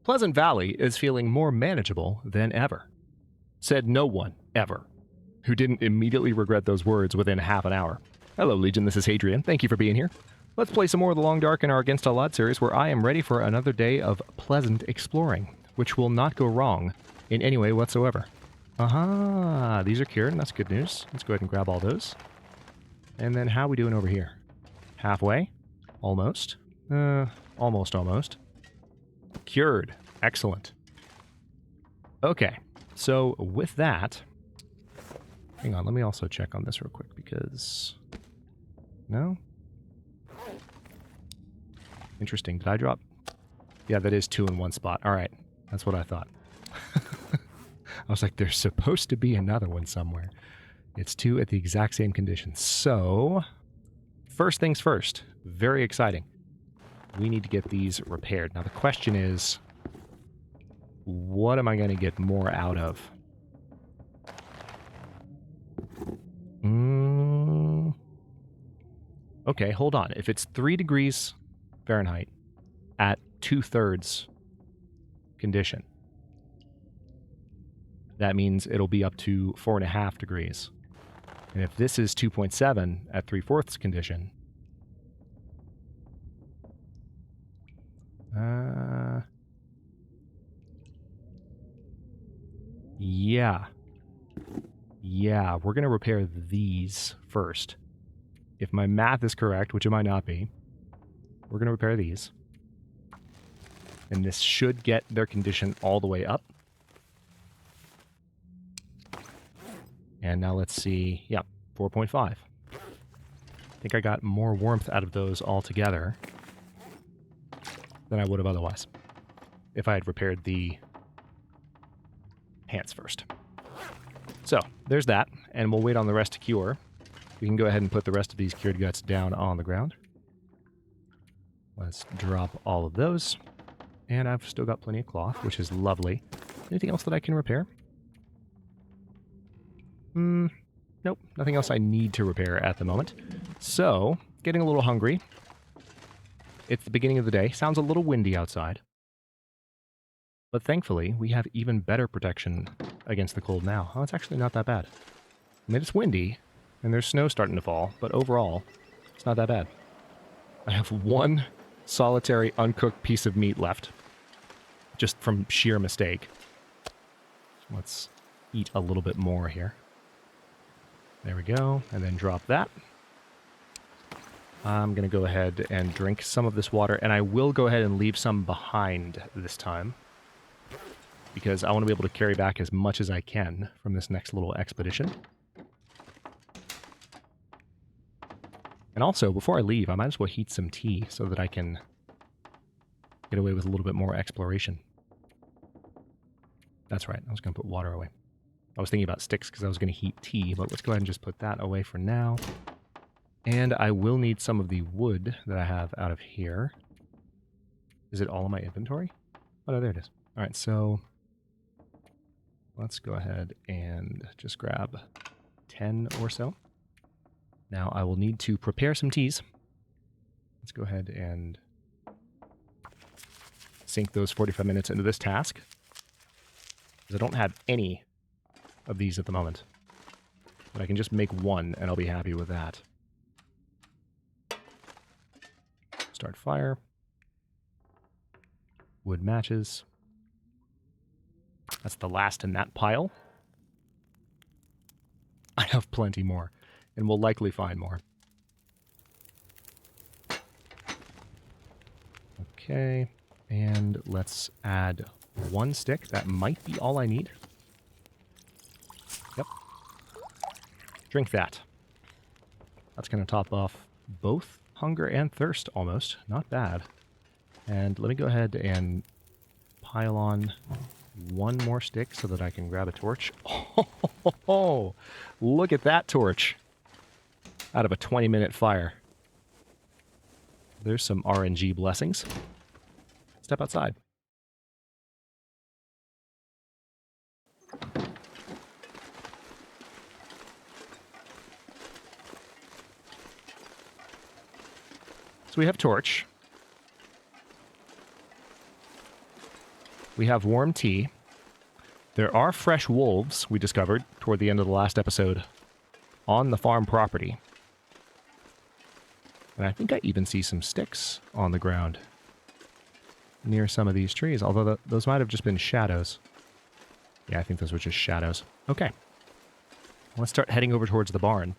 Pleasant Valley is feeling more manageable than ever. Said no one, ever, who didn't immediately regret those words within half an hour. Hello, Legion, this is Hadrian. Thank you for being here. Let's play some more of the Long Dark in our Against All Odds series, where I am ready for another day of pleasant exploring, which will not go wrong in any way whatsoever. Aha, these are cured, and that's good news. Let's go ahead and grab all those. And then how are we doing over here? Halfway? Almost. Almost. Cured. Excellent. Okay, so with that... Hang on, let me also check on this real quick, because... No? Interesting. Did I drop? Yeah, that is 2 in one spot. Alright, that's what I thought. I was like, there's supposed to be another one somewhere. It's 2 at the exact same condition. So, first things first. Very exciting. We need to get these repaired. Now the question is, what am I going to get more out of? Okay, hold on. If it's 3 degrees Fahrenheit at 2/3 condition, that means it'll be up to 4.5 degrees. And if this is 2.7 at 3/4 condition, yeah, we're going to repair these first. If my math is correct, which it might not be, we're going to repair these. And this should get their condition all the way up. And now let's see, yeah, 4.5. I think I got more warmth out of those altogether than I would have otherwise, if I had repaired the hands first. So, there's that, and we'll wait on the rest to cure. We can go ahead and put the rest of these cured guts down on the ground. Let's drop all of those. And I've still got plenty of cloth, which is lovely. Anything else that I can repair? Nope, nothing else I need to repair at the moment. So, getting a little hungry. It's the beginning of the day. Sounds a little windy outside. But thankfully, we have even better protection against the cold now. Oh, it's actually not that bad. I mean, it's windy, and there's snow starting to fall, but overall, it's not that bad. I have one solitary uncooked piece of meat left, just from sheer mistake. Let's eat a little bit more here. There we go, and then drop that. I'm going to go ahead and drink some of this water, and I will go ahead and leave some behind this time, because I want to be able to carry back as much as I can from this next little expedition. And also, before I leave, I might as well heat some tea so that I can get away with a little bit more exploration. That's right, I was going to put water away. I was thinking about sticks because I was going to heat tea, but let's go ahead and just put that away for now. And I will need some of the wood that I have out of here. Is it all in my inventory? Oh, no, there it is. All right, so let's go ahead and just grab 10 or so. Now I will need to prepare some teas. Let's go ahead and sink those 45 minutes into this task, because I don't have any of these at the moment. But I can just make one, and I'll be happy with that. Start fire. Wood matches. That's the last in that pile. I have plenty more, and we'll likely find more. Okay, and let's add 1 stick. That might be all I need. Yep. Drink that. That's going to top off both hunger and thirst, almost. Not bad. And let me go ahead and pile on 1 more stick so that I can grab a torch. Oh, look at that torch. Out of a 20-minute fire. There's some RNG blessings. Step outside. So we have torch. We have warm tea. There are fresh wolves, we discovered, toward the end of the last episode, on the farm property. And I think I even see some sticks on the ground near some of these trees, although those might have just been shadows. Yeah, I think those were just shadows. Okay. Let's start heading over towards the barn.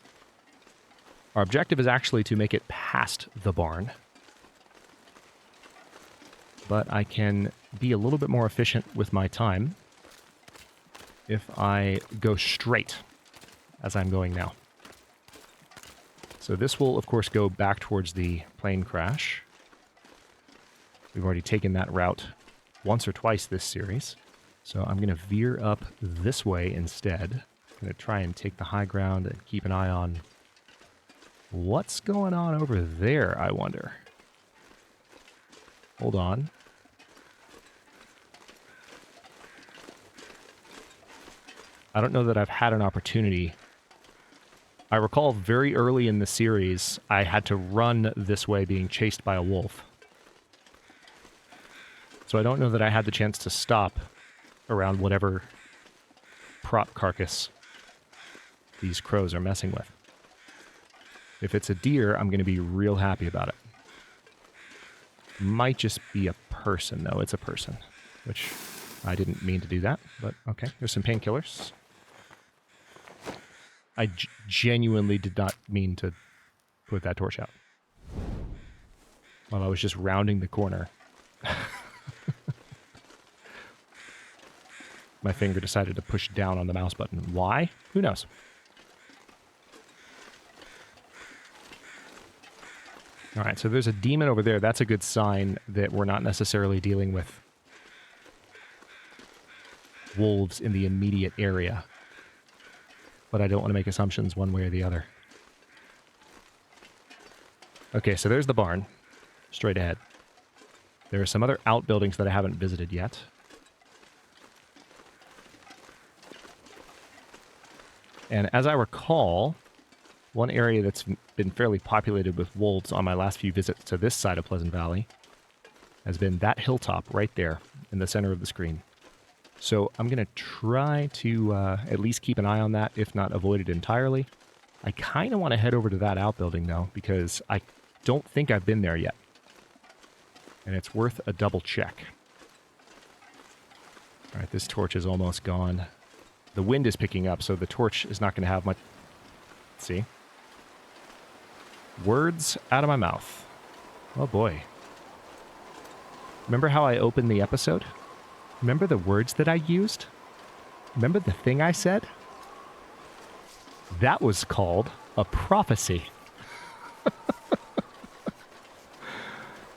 Our objective is actually to make it past the barn. But I can be a little bit more efficient with my time if I go straight, as I'm going now. So this will, of course, go back towards the plane crash. We've already taken that route once or twice this series. So I'm going to veer up this way instead. I'm going to try and take the high ground and keep an eye on what's going on over there, I wonder. Hold on. I don't know that I've had an opportunity. I recall very early in the series, I had to run this way being chased by a wolf. So I don't know that I had the chance to stop around whatever prop carcass these crows are messing with. If it's a deer, I'm going to be real happy about it. Might just be a person, though. It's a person, which I didn't mean to do that, but okay. There's some painkillers. I genuinely did not mean to put that torch out while I was just rounding the corner. My finger decided to push down on the mouse button. Why? Who knows? All right, so there's a demon over there. That's a good sign that we're not necessarily dealing with wolves in the immediate area. But I don't want to make assumptions one way or the other. Okay, so there's the barn, straight ahead. There are some other outbuildings that I haven't visited yet. And as I recall, one area that's been fairly populated with wolves on my last few visits to this side of Pleasant Valley has been that hilltop right there in the center of the screen. So I'm going to try to at least keep an eye on that, if not avoid it entirely. I kind of want to head over to that outbuilding, though, because I don't think I've been there yet. And it's worth a double check. All right, this torch is almost gone. The wind is picking up, so the torch is not going to have much... Let's see. Words out of my mouth. Oh, boy. Remember how I opened the episode? Remember the words that I used? Remember the thing I said? That was called a prophecy.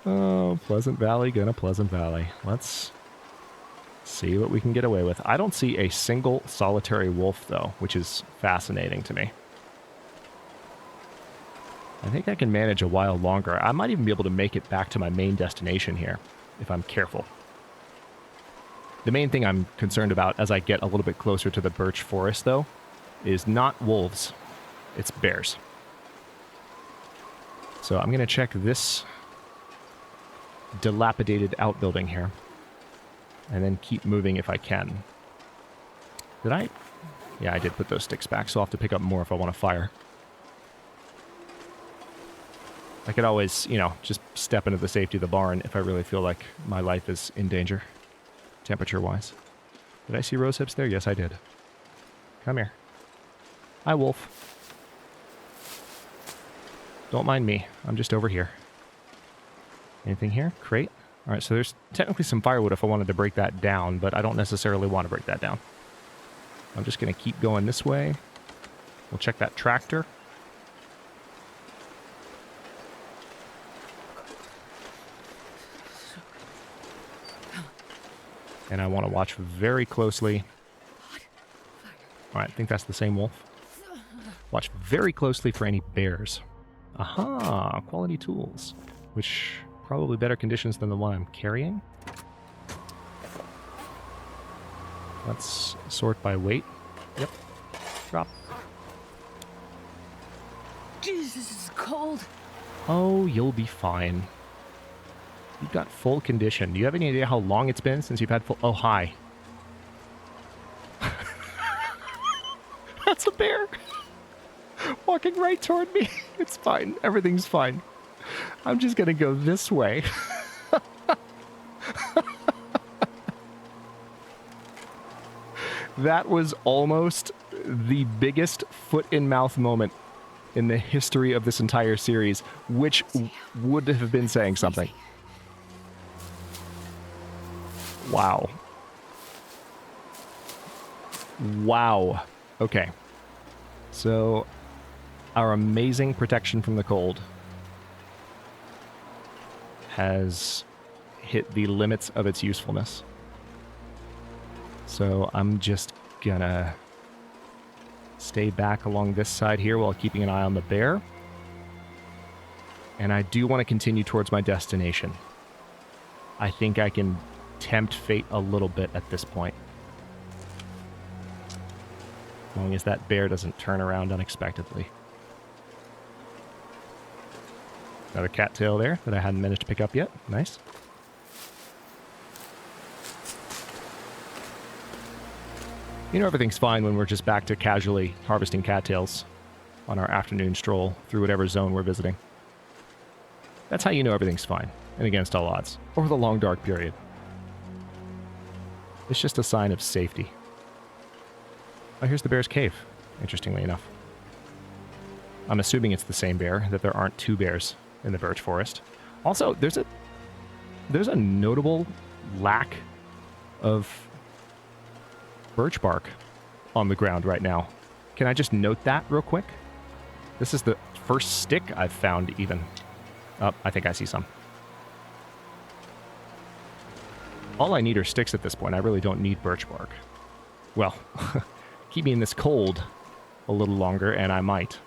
Oh, Pleasant Valley, gonna Pleasant Valley. Let's see what we can get away with. I don't see a single solitary wolf, though, which is fascinating to me. I think I can manage a while longer. I might even be able to make it back to my main destination here, if I'm careful. The main thing I'm concerned about as I get a little bit closer to the birch forest, though, is not wolves. It's bears. So I'm going to check this dilapidated outbuilding here, and then keep moving if I can. Did I? Yeah, I did put those sticks back, so I'll have to pick up more if I want to fire. I could always, you know, just step into the safety of the barn if I really feel like my life is in danger, temperature-wise. Did I see rose hips there? Yes, I did. Come here. Hi, wolf. Don't mind me. I'm just over here. Anything here? Crate? All right, so there's technically some firewood if I wanted to break that down, but I don't necessarily want to break that down. I'm just going to keep going this way. We'll check that tractor. And I want to watch very closely. All right, I think that's the same wolf. Watch very closely for any bears. Aha, quality tools, which probably better conditions than the one I'm carrying. Let's sort by weight. Yep. Drop. Jesus, this is cold. Oh, you'll be fine. You've got full condition. Do you have any idea how long it's been since you've had full... Oh, hi. That's a bear. Walking right toward me. It's fine. Everything's fine. I'm just going to go this way. That was almost the biggest foot-in-mouth moment in the history of this entire series, which would have been saying something. Wow. Wow. Okay. So, our amazing protection from the cold has hit the limits of its usefulness. So I'm just gonna stay back along this side here while keeping an eye on the bear. And I do want to continue towards my destination. I think I can tempt fate a little bit at this point. As long as that bear doesn't turn around unexpectedly. Another cattail there that I hadn't managed to pick up yet. Nice. You know everything's fine when we're just back to casually harvesting cattails on our afternoon stroll through whatever zone we're visiting. That's how you know everything's fine, and against all odds, over the long dark period. It's just a sign of safety. Oh, here's the bear's cave, interestingly enough. I'm assuming it's the same bear, that there aren't two bears in the birch forest. Also, there's a notable lack of birch bark on the ground right now. Can I just note that real quick? This is the first stick I've found even. Oh, I think I see some. All I need are sticks at this point. I really don't need birch bark. Well, keep me in this cold a little longer and I might.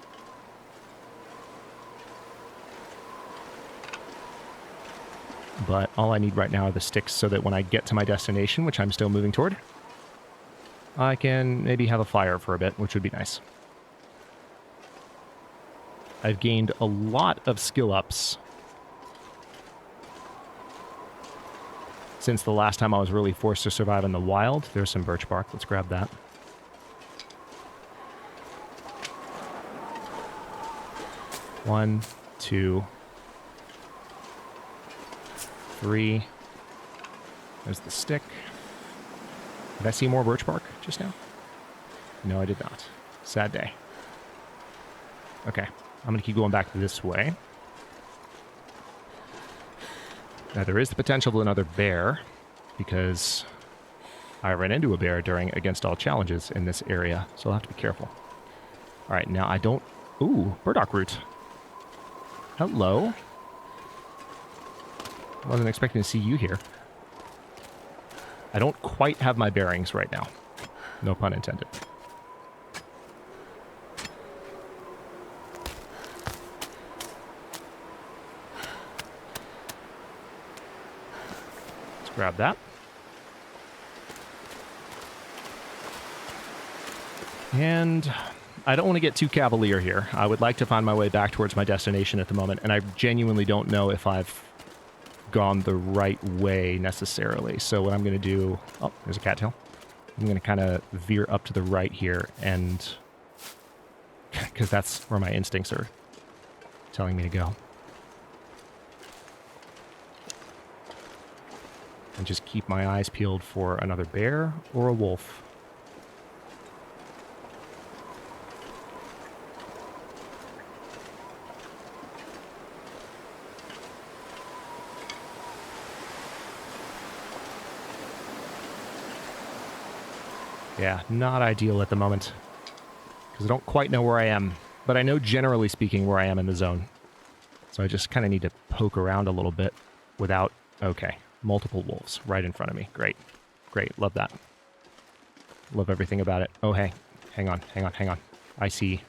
But all I need right now are the sticks so that when I get to my destination, which I'm still moving toward, I can maybe have a fire for a bit, which would be nice. I've gained a lot of skill ups since the last time I was really forced to survive in the wild. There's some birch bark. Let's grab that. One, two, three. There's the stick. Did I see more birch bark just now? No, I did not. Sad day. Okay, I'm going to keep going back this way. Now, there is the potential of another bear, because I ran into a bear during Against All Challenges in this area, so I'll have to be careful. All right, now I don't... Ooh, burdock root. Hello. Wasn't expecting to see you here. I don't quite have my bearings right now. No pun intended. Let's grab that. And I don't want to get too cavalier here. I would like to find my way back towards my destination at the moment, and I genuinely don't know if I've gone the right way necessarily. So what I'm going to do... Oh, there's a cattail. I'm going to kind of veer up to the right here, and... because that's where my instincts are telling me to go. And just keep my eyes peeled for another bear or a wolf. Yeah, not ideal at the moment, because I don't quite know where I am, but I know generally speaking where I am in the zone. So I just kind of need to poke around a little bit without... Okay, multiple wolves right in front of me. Great. Great, love that. Love everything about it. Oh, hey, hang on. I see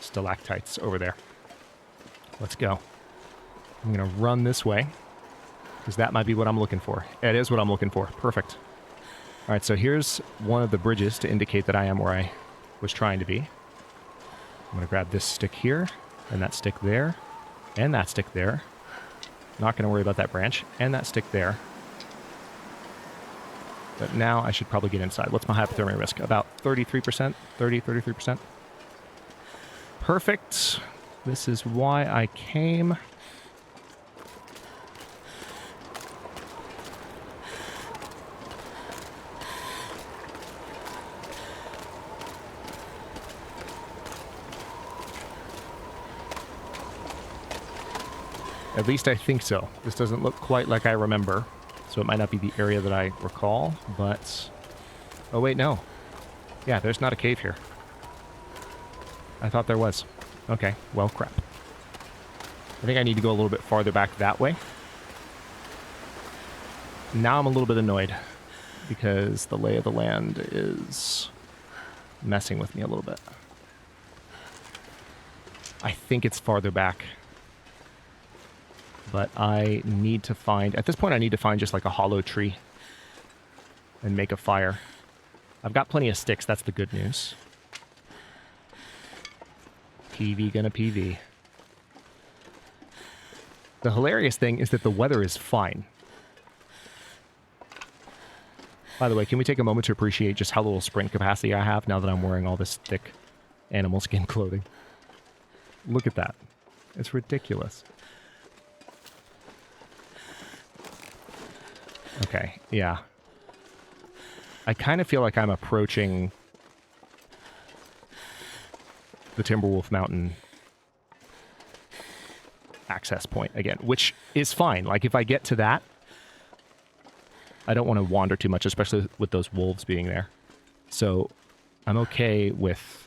stalactites over there. Let's go. I'm going to run this way, because that might be what I'm looking for. It is what I'm looking for. Perfect. All right, so here's one of the bridges to indicate that I am where I was trying to be. I'm going to grab this stick here and that stick there. And that stick there. Not going to worry about that branch. And that stick there. But now I should probably get inside. What's my hypothermia risk? About 33%? 33%? Perfect. This is why I came. At least I think so. This doesn't look quite like I remember. So it might not be the area that I recall, but... Oh, wait, no. Yeah, there's not a cave here. I thought there was. Okay, well, crap. I think I need to go a little bit farther back that way. Now I'm a little bit annoyed, because the lay of the land is messing with me a little bit. I think it's farther back. But I need to find... At this point, I need to find just like a hollow tree and make a fire. I've got plenty of sticks. That's the good news. PV gonna PV. The hilarious thing is that the weather is fine. By the way, can we take a moment to appreciate just how little sprint capacity I have now that I'm wearing all this thick animal skin clothing? Look at that. It's ridiculous. Okay, yeah. I kind of feel like I'm approaching the Timberwolf Mountain access point again, which is fine. Like, if I get to that, I don't want to wander too much, especially with those wolves being there. So I'm okay with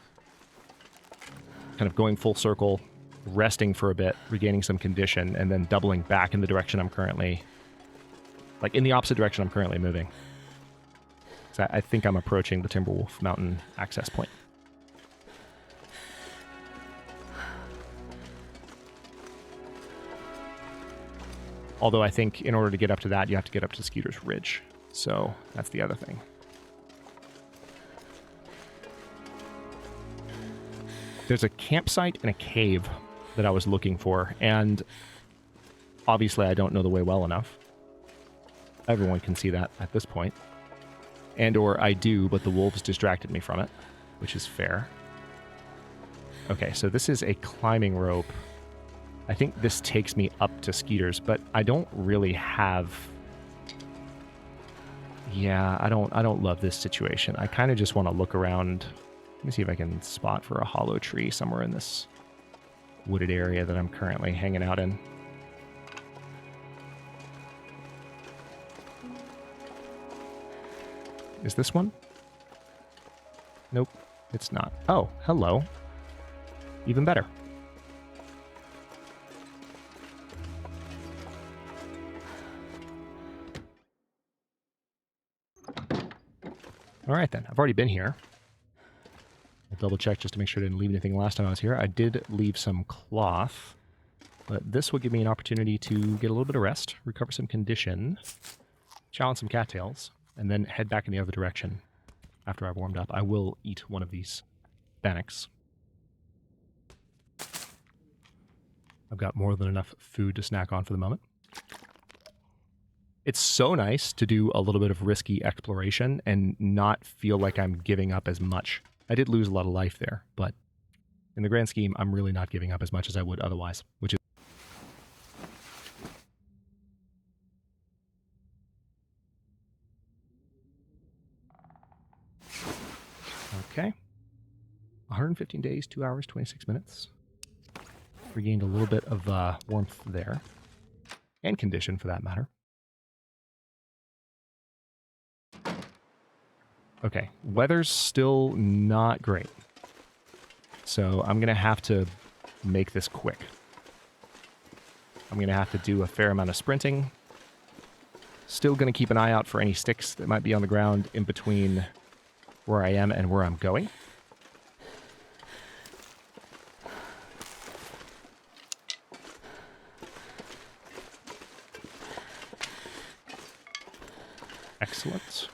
kind of going full circle, resting for a bit, regaining some condition, and then doubling back in the direction I'm currently... Like, in the opposite direction I'm currently moving. So I think I'm approaching the Timberwolf Mountain access point. Although I think in order to get up to that, you have to get up to Skeeter's Ridge. So that's the other thing. There's a campsite and a cave that I was looking for, and obviously I don't know the way well enough. Everyone can see that at this point. And or I do, but the wolves distracted me from it, which is fair. Okay, so this is a climbing rope. I think this takes me up to Skeeter's, but I don't really have... Yeah, I don't love this situation. I kind of just want to look around. Let me see if I can spot for a hollow tree somewhere in this wooded area that I'm currently hanging out in. Is this one? Nope, it's not. Oh, hello. Even better. All right, then. I've already been here. I'll double check just to make sure I didn't leave anything last time I was here. I did leave some cloth, but this will give me an opportunity to get a little bit of rest, recover some condition, chow on some cattails, and then head back in the other direction after I've warmed up. I will eat one of these bannocks. I've got more than enough food to snack on for the moment. It's so nice to do a little bit of risky exploration and not feel like I'm giving up as much. I did lose a lot of life there, but in the grand scheme, I'm really not giving up as much as I would otherwise, which is... Okay. 115 days, 2 hours, 26 minutes. Regained a little bit of warmth there. And condition, for that matter. Okay, weather's still not great. So I'm going to have to make this quick. I'm going to have to do a fair amount of sprinting. Still going to keep an eye out for any sticks that might be on the ground in between where I am and where I'm going. Excellent.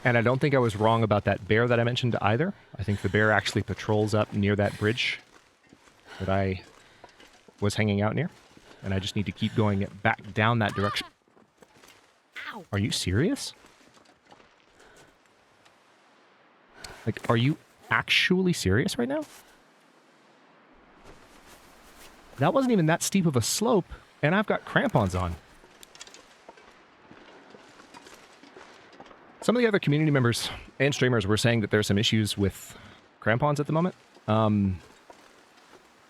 And I don't think I was wrong about that bear that I mentioned either. I think the bear actually patrols up near that bridge that I was hanging out near. And I just need to keep going back down that direction. Ow. Are you serious? Like, are you actually serious right now? That wasn't even that steep of a slope, and I've got crampons on. Some of the other community members and streamers were saying that there's some issues with crampons at the moment.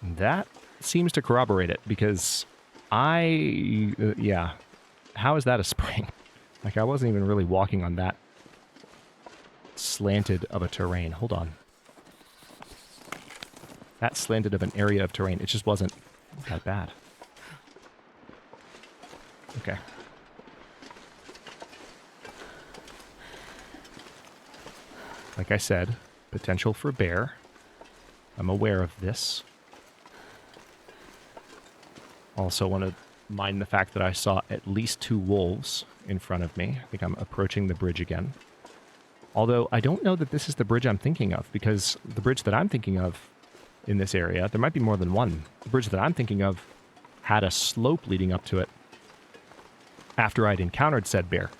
That seems to corroborate it, because yeah. How is that a spring? Like, I wasn't even really walking on that slanted of a terrain. Hold on. That slanted of an area of terrain. It just wasn't that bad. Okay. Like I said, potential for bear. I'm aware of this. Also want to mind the fact that I saw at least 2 wolves in front of me. I think I'm approaching the bridge again. Although I don't know that this is the bridge I'm thinking of, because the bridge that I'm thinking of in this area, there might be more than one. The bridge that I'm thinking of had a slope leading up to it after I'd encountered said bear.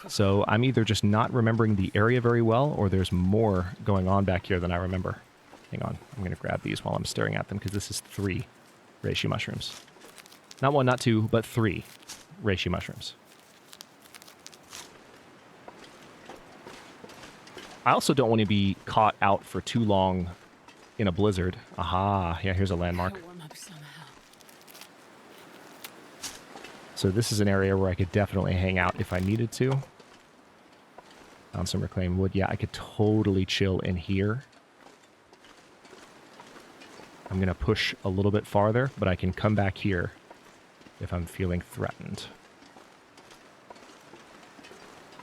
So I'm either just not remembering the area very well, or there's more going on back here than I remember. Hang on, I'm going to grab these while I'm staring at them, because this is 3 reishi mushrooms. Not 1, not 2, but 3 reishi mushrooms. I also don't want to be caught out for too long in a blizzard. Aha, yeah, here's a landmark. Gotta warm up somehow. So this is an area where I could definitely hang out if I needed to. Found some reclaimed wood. Yeah, I could totally chill in here. I'm going to push a little bit farther, but I can come back here if I'm feeling threatened.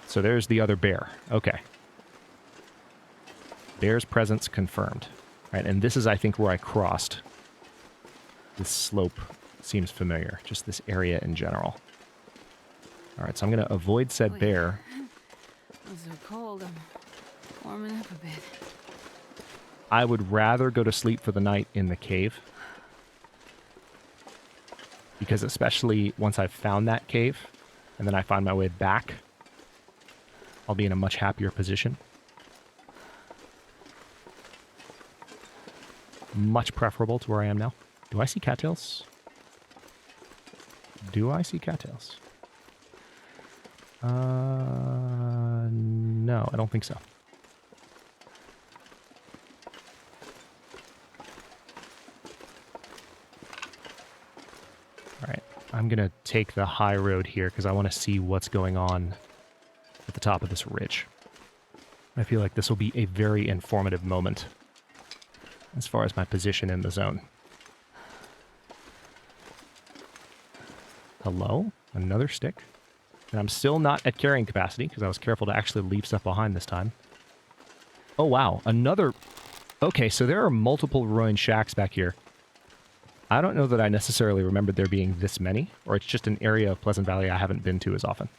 So there's the other bear. Okay. Bear's presence confirmed. Right, and this is, I think, where I crossed. This slope seems familiar. Just this area in general. All right, so I'm going to avoid said bear. It's so cold. I'm warming up a bit. I would rather go to sleep for the night in the cave. Because especially once I've found that cave, and then I find my way back, I'll be in a much happier position. Much preferable to where I am now. Do I see cattails? Do I see cattails? No, I don't think so. Alright, I'm going to take the high road here because I want to see what's going on at the top of this ridge. I feel like this will be a very informative moment as far as my position in the zone. Hello? Another stick? And I'm still not at carrying capacity because I was careful to actually leave stuff behind this time. Oh wow, another... Okay, so there are multiple ruined shacks back here. I don't know that I necessarily remembered there being this many, or it's just an area of Pleasant Valley I haven't been to as often.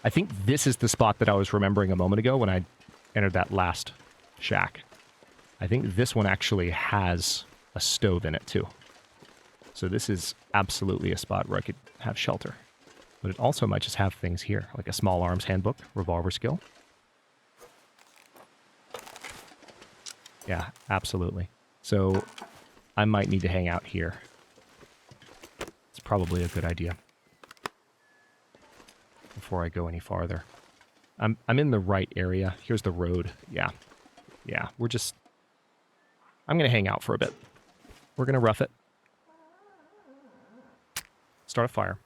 I think this is the spot that I was remembering a moment ago when I entered that last shack. I think this one actually has a stove in it too. So this is absolutely a spot where I could have shelter. But it also might just have things here, like a small arms handbook, revolver skill. Yeah, absolutely. So I might need to hang out here. It's probably a good idea before I go any farther. I'm in the right area. Here's the road. Yeah. Yeah, we're just... I'm going to hang out for a bit. We're going to rough it. Start a fire.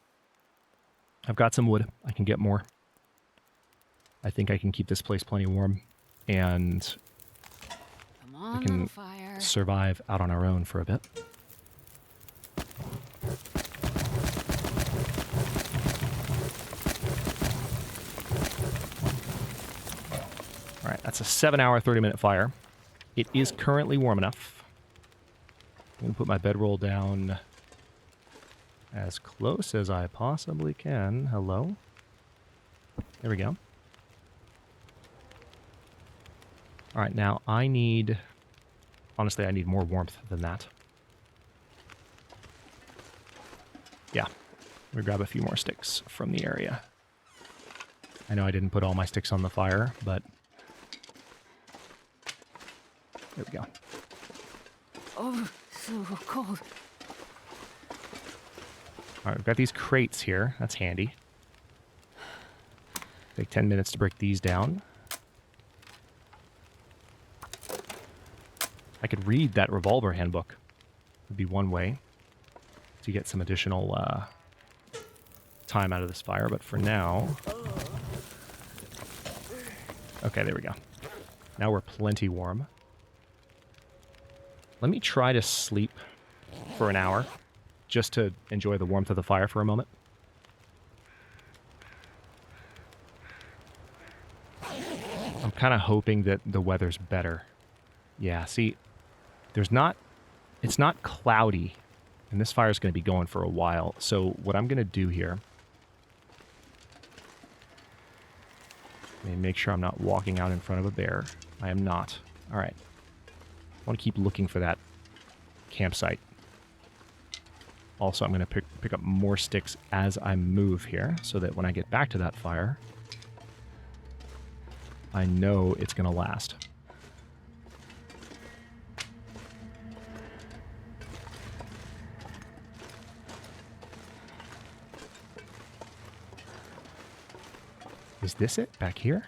I've got some wood. I can get more. I think I can keep this place plenty warm. And Come on, we can little fire. survive out on our own for a bit. All right, that's a 7-hour, 30-minute fire. It is currently warm enough. I'm going to put my bedroll down as close as I possibly can. Hello? There we go. All right, now I need... Honestly, I need more warmth than that. Yeah. I'm going to grab a few more sticks from the area. I know I didn't put all my sticks on the fire, but... There we go. Oh, so cold. All right, we've got these crates here. That's handy. Take 10 minutes to break these down. I could read that revolver handbook. Would be one way to get some additional time out of this fire, but for now... Okay, there we go. Now we're plenty warm. Let me try to sleep for an hour, just to enjoy the warmth of the fire for a moment. I'm kind of hoping that the weather's better. Yeah, see, it's not cloudy, and this fire's going to be going for a while. So what I'm going to do here, let me make sure I'm not walking out in front of a bear. I am not. All right. I want to keep looking for that campsite. Also, I'm going to pick up more sticks as I move here, so that when I get back to that fire, I know it's going to last. Is this it back here?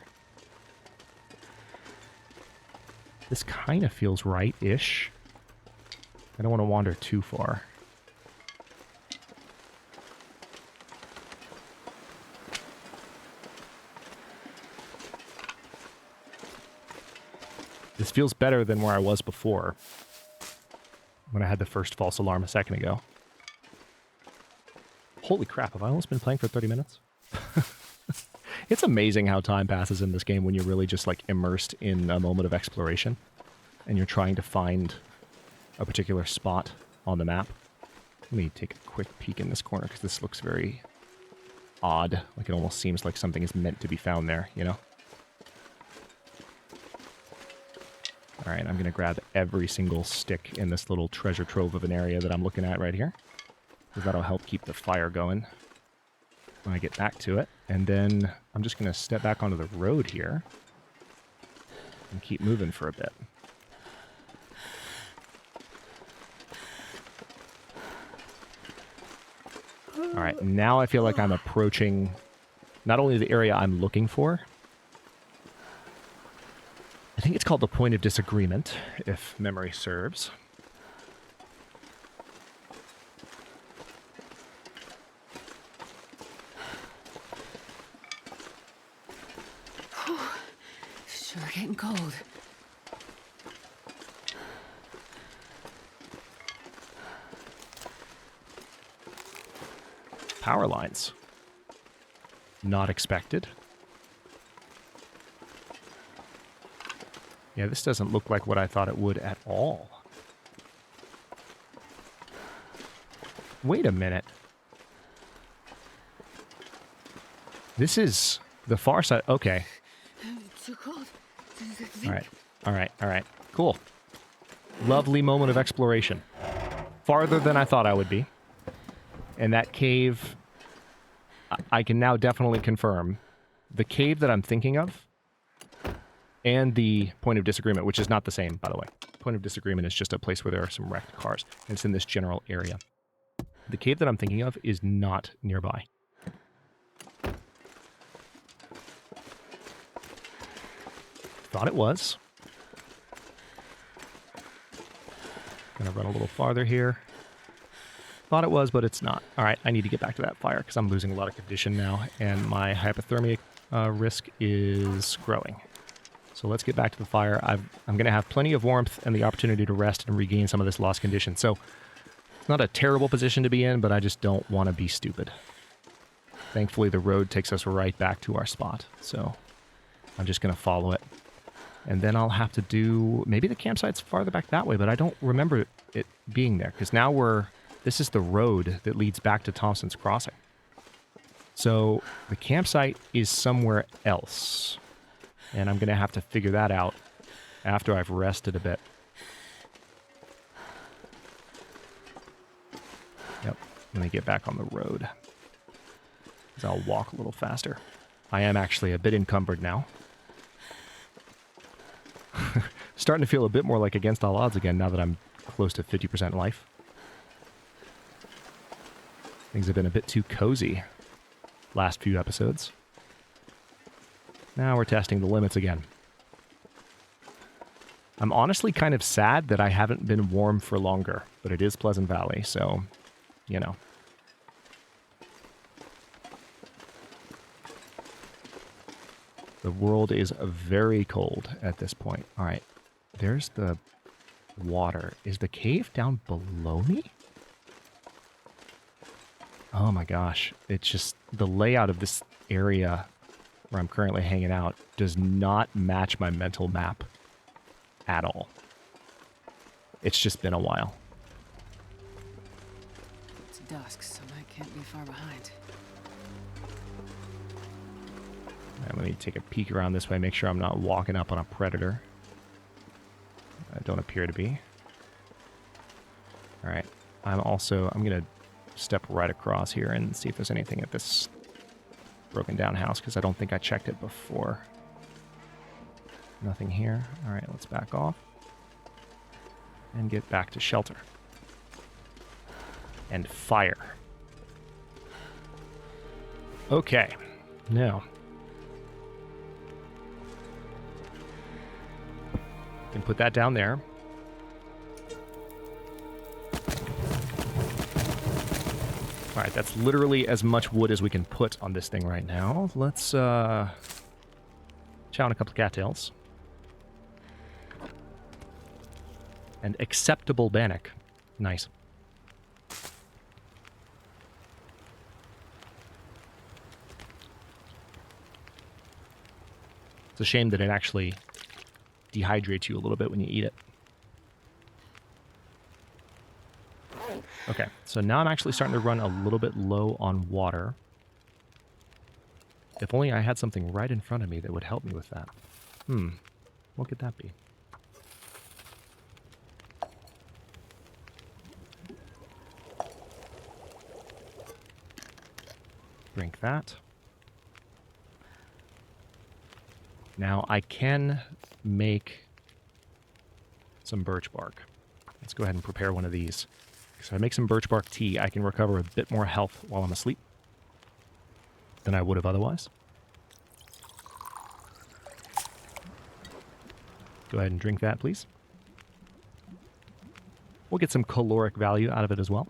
This kind of feels right-ish. I don't want to wander too far. This feels better than where I was before, when I had the first false alarm a second ago. Holy crap, have I almost been playing for 30 minutes? It's amazing how time passes in this game when you're really just like immersed in a moment of exploration and you're trying to find a particular spot on the map. Let me take a quick peek in this corner because this looks very odd. Like it almost seems like something is meant to be found there, you know? All right, I'm going to grab every single stick in this little treasure trove of an area that I'm looking at right here, because that'll help keep the fire going when I get back to it. And then I'm just going to step back onto the road here and keep moving for a bit. All right, now I feel like I'm approaching not only the area I'm looking for, I think it's called the point of disagreement, if memory serves. Sure getting cold. Power lines. Not expected. Yeah, this doesn't look like what I thought it would at all. Wait a minute. This is the far side. Okay. Too cold. All right. All right. All right. Cool. Lovely moment of exploration. Farther than I thought I would be. And that cave, I can now definitely confirm, the cave that I'm thinking of and the point of disagreement, which is not the same, by the way. Point of disagreement is just a place where there are some wrecked cars, and it's in this general area. The cave that I'm thinking of is not nearby. Thought it was. Gonna run a little farther here. Thought it was, but it's not. All right, I need to get back to that fire because I'm losing a lot of condition now, and my hypothermia risk is growing. So let's get back to the fire. I'm going to have plenty of warmth and the opportunity to rest and regain some of this lost condition. So it's not a terrible position to be in, but I just don't want to be stupid. Thankfully, the road takes us right back to our spot. So I'm just going to follow it. And then I'll have to do... Maybe the campsite's farther back that way, but I don't remember it being there. Because now this is the road that leads back to Thompson's Crossing. So the campsite is somewhere else. And I'm going to have to figure that out after I've rested a bit. Yep, let me get back on the road. 'Cause I'll walk a little faster. I am actually a bit encumbered now. Starting to feel a bit more like against all odds again now that I'm close to 50% life. Things have been a bit too cozy last few episodes. Now we're testing the limits again. I'm honestly kind of sad that I haven't been warm for longer, but it is Pleasant Valley, so, you know. The world is very cold at this point. All right, there's the water. Is the cave down below me? Oh my gosh, it's just the layout of this area where I'm currently hanging out does not match my mental map at all. It's just been a while. It's dusk, so I can't be far behind. All right, let me take a peek around this way, make sure I'm not walking up on a predator. I don't appear to be. All right, I'm going to step right across here and see if there's anything at this broken down house, because I don't think I checked it before. Nothing here. All right, let's back off and get back to shelter. And fire. Okay, now can put that down there. All right, that's literally as much wood as we can put on this thing right now. Let's chow on a couple of cattails. And acceptable bannock. Nice. It's a shame that it actually dehydrates you a little bit when you eat it. Okay, so now I'm actually starting to run a little bit low on water. If only I had something right in front of me that would help me with that. What could that be? Drink that. Now I can make some birch bark. Let's go ahead and prepare one of these. So if I make some birch bark tea, I can recover a bit more health while I'm asleep than I would have otherwise. Go ahead and drink that, please. We'll get some caloric value out of it as well.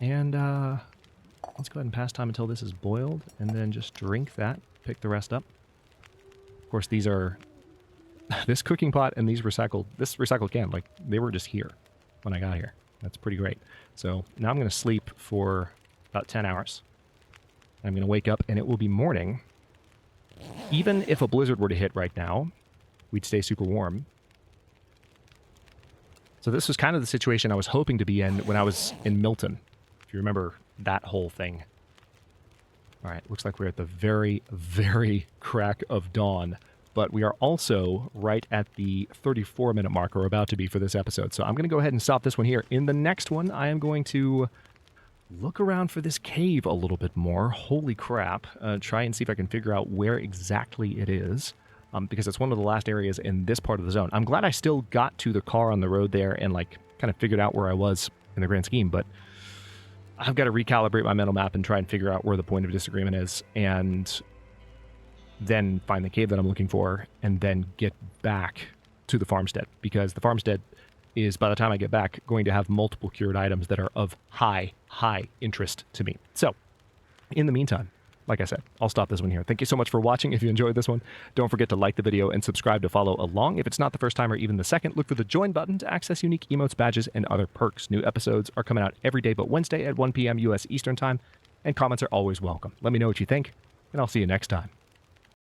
And let's go ahead and pass time until this is boiled, and then just drink that, pick the rest up. Of course, these are... this cooking pot and this recycled can, like, they were just here when I got here. That's pretty great. So now I'm going to sleep for about 10 hours. I'm going to wake up and it will be morning. Even if a blizzard were to hit right now, we'd stay super warm. So this was kind of the situation I was hoping to be in when I was in Milton. If you remember that whole thing. All right, looks like we're at the very, very crack of dawn. But we are also right at the 34-minute mark, or about to be for this episode. So I'm going to go ahead and stop this one here. In the next one, I am going to look around for this cave a little bit more. Holy crap. Try and see if I can figure out where exactly it is, because it's one of the last areas in this part of the zone. I'm glad I still got to the car on the road there and like kind of figured out where I was in the grand scheme, but I've got to recalibrate my mental map and try and figure out where the point of disagreement is, and then find the cave that I'm looking for, and then get back to the farmstead, because the farmstead is, by the time I get back, going to have multiple cured items that are of high interest to me. So, in the meantime, like I said, I'll stop this one here. Thank you so much for watching. If you enjoyed this one, don't forget to like the video and subscribe to follow along. If it's not the first time or even the second, look for the join button to access unique emotes, badges, and other perks. New episodes are coming out every day but Wednesday at 1 p.m. U.S. Eastern Time, and comments are always welcome. Let me know what you think, and I'll see you next time.